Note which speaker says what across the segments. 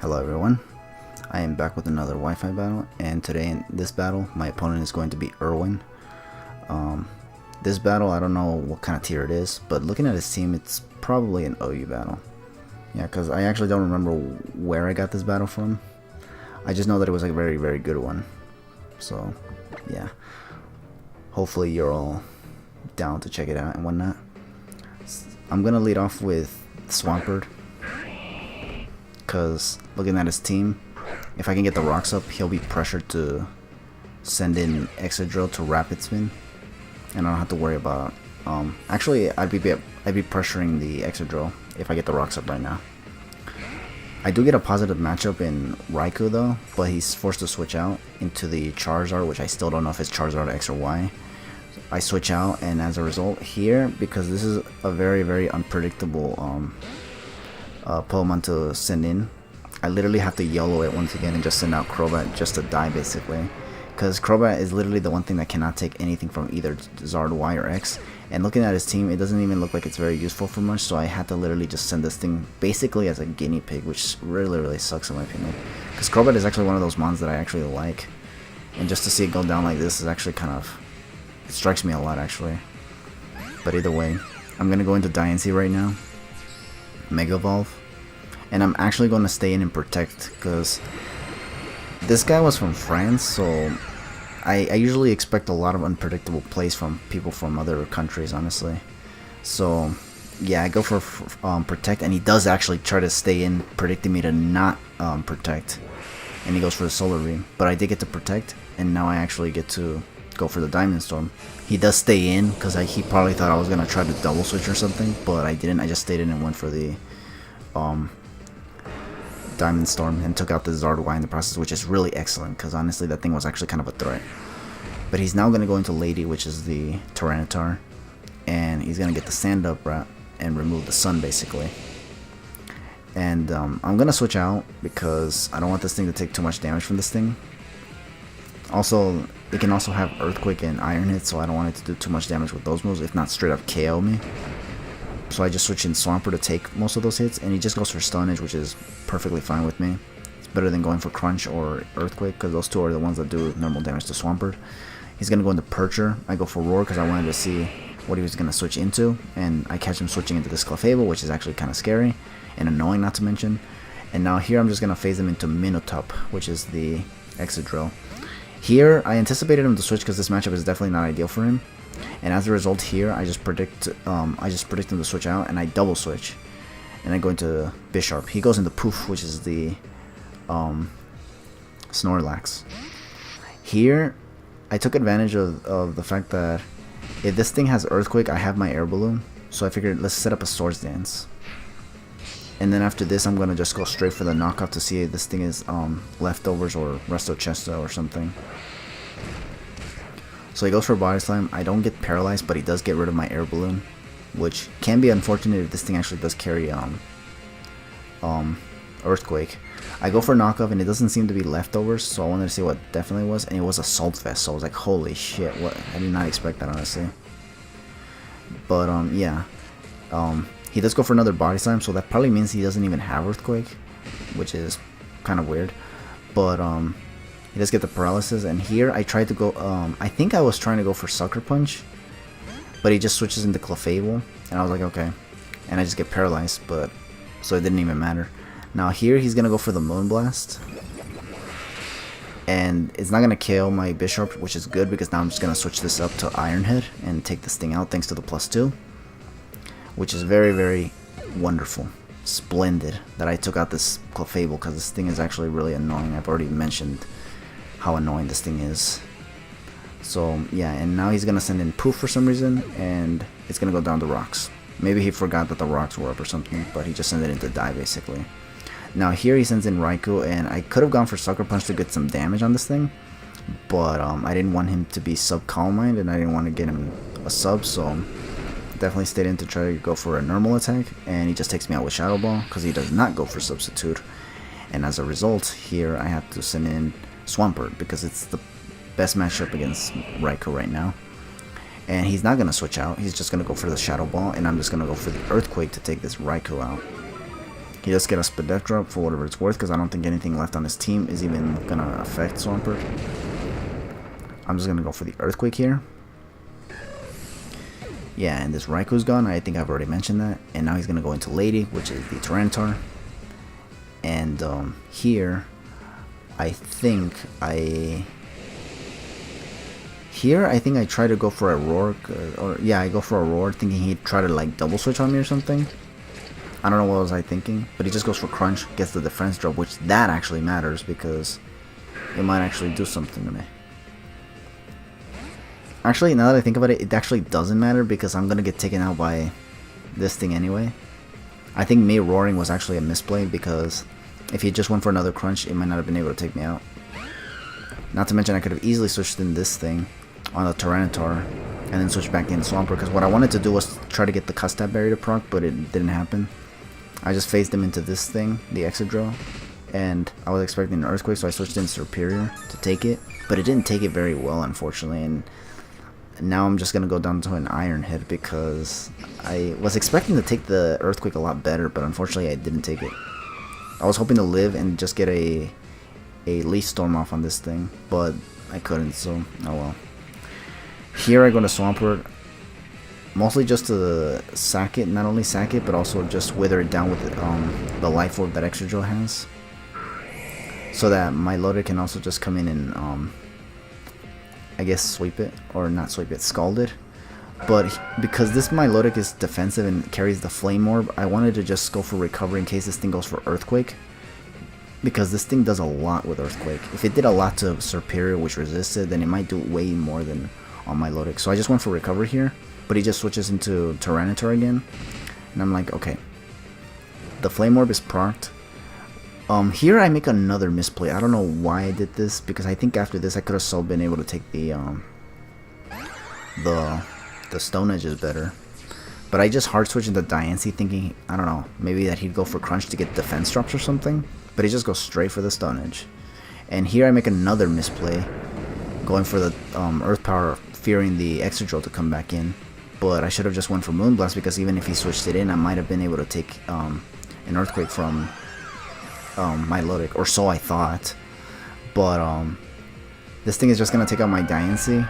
Speaker 1: Hello everyone, I am back with another Wi-Fi battle, and today in this battle my opponent is going to be Erwin. This battle, I don't know what kind of tier it is, but looking at his team it's probably an OU battle. Yeah, because I actually don't remember where I got this battle from. I just know that it was like a very, very good one. So yeah, hopefully you're all down to check it out and whatnot. I'm gonna lead off with Swampert, because looking at his team, if I can get the rocks up, he'll be pressured to send in Excadrill to Rapid Spin, and I don't have to worry about. Actually, I'd be pressuring the Excadrill if I get the rocks up right now. I do get a positive matchup in Raikou though, but he's forced to switch out into the Charizard, which I still don't know if it's Charizard X or Y. I switch out, and as a result here, because this is a very, very unpredictable Pokemon to send in, I literally have to YOLO it once again and just send out Crobat just to die basically, because Crobat is literally the one thing that cannot take anything from either Zard Y or X, and looking at his team it doesn't even look like it's very useful for much, so I had to literally just send this thing basically as a guinea pig, which really sucks in my opinion, because Crobat is actually one of those mons that I actually like, and just to see it go down like this is actually kind of, it strikes me a lot actually. But either way, I'm gonna go into Diancie right now, Mega Evolve, and I'm actually going to stay in and protect, because this guy was from France, so I usually expect a lot of unpredictable plays from people from other countries, honestly. So yeah, I go for protect, and he does actually try to stay in, predicting me to not protect, and he goes for the Solar Beam, but I did get to protect, and now I actually get to go for the Diamond Storm. He does stay in, because he probably thought I was going to try to double switch or something, but I didn't. I just stayed in and went for the Diamond Storm and took out the Zard Y in the process, which is really excellent, because honestly that thing was actually kind of a threat. But he's now going to go into Lady, which is the Tyranitar, and he's going to get the Sand Up route and remove the Sun basically. And I'm going to switch out because I don't want this thing to take too much damage from this thing. Also, it can also have Earthquake and Iron Hit, so I don't want it to do too much damage with those moves, if not straight up KO me. So I just switch in Swampert to take most of those hits, and he just goes for Stun Edge, which is perfectly fine with me. It's better than going for Crunch or Earthquake, because those two are the ones that do normal damage to Swampert. He's going to go into Percher. I go for Roar because I wanted to see what he was going to switch into, and I catch him switching into this Clefable, which is actually kind of scary and annoying, not to mention. And now here I'm just going to phase him into Minotup, which is the Excadrill. Here I anticipated him to switch because this matchup is definitely not ideal for him. And as a result here, I just predict him to switch out, and I double switch, and I go into Bisharp. He goes into Poof, which is the Snorlax. Here, I took advantage of the fact that if this thing has Earthquake, I have my Air Balloon, so I figured let's set up a Swords Dance. And then after this, I'm gonna just go straight for the knockoff to see if this thing is Leftovers or Resto Chesta or something. So he goes for Body Slam. I don't get paralyzed, but he does get rid of my Air Balloon, which can be unfortunate if this thing actually does carry Earthquake. I go for knockoff, and it doesn't seem to be Leftovers, so I wanted to see what definitely was, and it was Assault Vest. So I was like, holy shit, what? I did not expect that, honestly. But yeah, he does go for another Body Slam, so that probably means he doesn't even have Earthquake, which is kind of weird. But he does get the paralysis, and here I tried to go, I think I was trying to go for Sucker Punch, but he just switches into Clefable, and I was like, okay. And I just get paralyzed, but, so it didn't even matter. Now here he's going to go for the Moonblast, and it's not going to KO my Bisharp, which is good, because now I'm just going to switch this up to Iron Head and take this thing out thanks to the +2, which is very wonderful. Splendid that I took out this Clefable, because this thing is actually really annoying. I've already mentioned how annoying this thing is. So yeah, and now he's gonna send in Poof for some reason, and it's gonna go down to Rocks. Maybe he forgot that the Rocks were up or something, but he just sent it in to die basically. Now here he sends in Raikou, and I could have gone for Sucker Punch to get some damage on this thing, but I didn't want him to be sub Calm Mind, and I didn't want to get him a sub, so definitely stayed in to try to go for a normal attack, and he just takes me out with Shadow Ball because he does not go for Substitute. And as a result, here I have to send in Swampert because it's the best matchup against Raikou right now. And he's not going to switch out, he's just going to go for the Shadow Ball, and I'm just going to go for the Earthquake to take this Raikou out. He does get a Spadef drop for whatever it's worth, because I don't think anything left on his team is even gonna affect Swampert. I'm just gonna go for the Earthquake here. Yeah, and this Raiku's gone. I think I've already mentioned that. And now he's gonna go into Lady, which is the Tyranitar. And here I think I try to go for a Roar, or yeah, I go for a Roar, thinking he'd try to like double switch on me or something. I don't know what was I thinking, but he just goes for Crunch, gets the defense drop, which that actually matters because it might actually do something to me. Actually, now that I think about it, it actually doesn't matter because I'm gonna get taken out by this thing anyway. I think me roaring was actually a misplay because if he just went for another Crunch, it might not have been able to take me out. Not to mention I could have easily switched in this thing on the Tyranitar and then switched back in Swampert, because what I wanted to do was try to get the Custap Berry to proc, but it didn't happen. I just phased him into this thing, the Excadrill, and I was expecting an Earthquake, so I switched in Serperior to take it, but it didn't take it very well, unfortunately, and now I'm just going to go down to an Iron Head because I was expecting to take the Earthquake a lot better, but unfortunately I didn't take it. I was hoping to live and just get a Leaf Storm off on this thing, but I couldn't, so oh well. Here I go to Swampert, mostly just to sack it, not only sack it, but also just wither it down with the Life Orb that Excadrill has. So that Milotic can also just come in and, I guess, sweep it, or not sweep it, scald it. But because this Milotic is defensive and carries the Flame Orb, I wanted to just go for Recovery in case this thing goes for Earthquake. Because this thing does a lot with Earthquake. If it did a lot to Serperior, which resisted, then it might do way more than on Milotic. So I just went for Recovery here, but he just switches into Tyranitar again. And I'm like, okay. The Flame Orb is procced. Here I make another misplay. I don't know why I did this, because I think after this I could have so been able to take the Stone Edges better. But I just hard switched into Diancie thinking, I don't know, maybe that he'd go for Crunch to get defense drops or something. But he just goes straight for the Stone Edge. And here I make another misplay, going for the Earth Power, fearing the Excadrill to come back in. But I should have just went for Moonblast, because even if he switched it in, I might have been able to take an Earthquake from Milotic, or so I thought. But this thing is just going to take out my Diancie,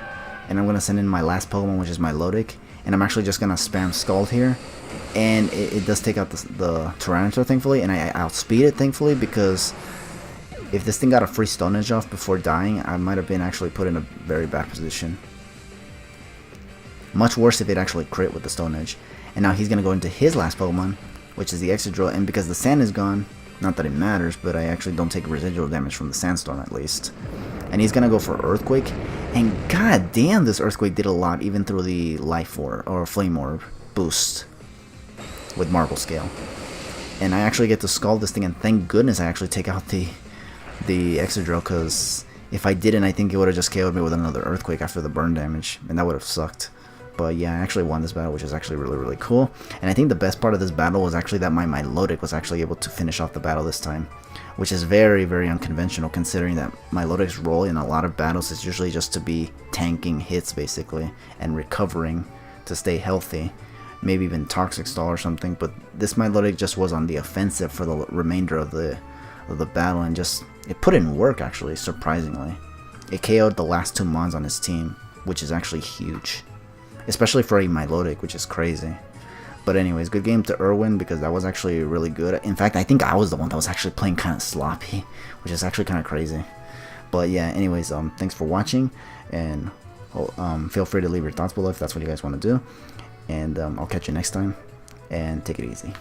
Speaker 1: and I'm going to send in my last Pokemon, which is Milotic, and I'm actually just going to spam Scald here, and it does take out the Tyranitar, thankfully, and I outspeed it, thankfully, because if this thing got a free Stone Edge off before dying, I might have been actually put in a very bad position. Much worse if it actually crit with the Stone Edge. And now he's going to go into his last Pokemon, which is the Excadrill, and because the sand is gone, not that it matters, but I actually don't take residual damage from the Sandstorm at least. And he's going to go for Earthquake, and god damn, this Earthquake did a lot even through the Life Orb, or Flame Orb boost with Marble Scale. And I actually get to Scald this thing, and thank goodness I actually take out the Excadrill, because if I didn't, I think it would have just KO'd me with another Earthquake after the burn damage, and that would have sucked. But yeah, I actually won this battle, which is actually really, really cool. And I think the best part of this battle was actually that my Milotic was actually able to finish off the battle this time, which is very, very unconventional, considering that Milotic's role in a lot of battles is usually just to be tanking hits, basically, and recovering to stay healthy. Maybe even Toxic Stall or something, but this Milotic just was on the offensive for the remainder of the battle, and just, it put in work, actually, surprisingly. It KO'd the last two Mons on his team, which is actually huge. Especially for a Milotic, which is crazy. But anyways, good game to Erwin, because that was actually really good. In fact, I think I was the one that was actually playing kind of sloppy, which is actually kind of crazy. But yeah, anyways, thanks for watching, and feel free to leave your thoughts below if that's what you guys want to do. And I'll catch you next time, and take it easy.